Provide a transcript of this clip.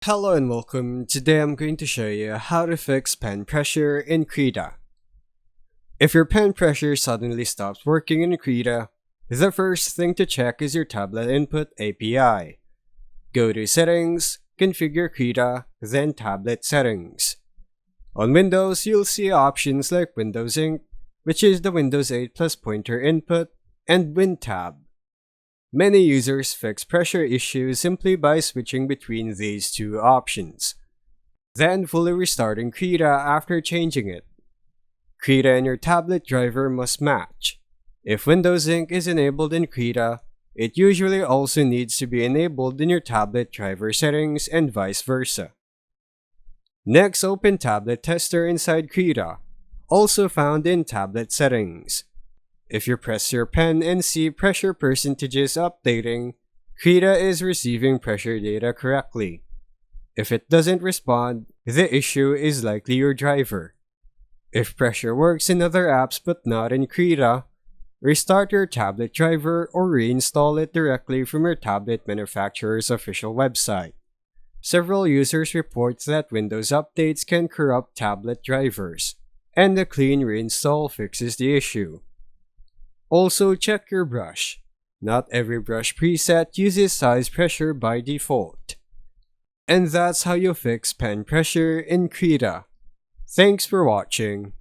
Hello and welcome. Today I'm going to show you how to fix pen pressure in Krita. If your pen pressure suddenly stops working in Krita, the first thing to check is your tablet input API. Go to Settings, Configure Krita, then Tablet Settings. On Windows, you'll see options like Windows Ink, which is the Windows 8 plus pointer input, and WinTab. Many users fix pressure issues simply by switching between these two options, then fully restarting Krita after changing it. Krita and your tablet driver must match. If Windows Ink is enabled in Krita, it usually also needs to be enabled in your tablet driver settings and vice versa. Next, open Tablet Tester inside Krita, also found in Tablet Settings. If you press your pen and see pressure percentages updating, Krita is receiving pressure data correctly. If it doesn't respond, the issue is likely your driver. If pressure works in other apps but not in Krita, restart your tablet driver or reinstall it directly from your tablet manufacturer's official website. Several users report that Windows updates can corrupt tablet drivers, and a clean reinstall fixes the issue. Also, check your brush. Not every brush preset uses size pressure by default. And that's how you fix pen pressure in Krita. Thanks for watching.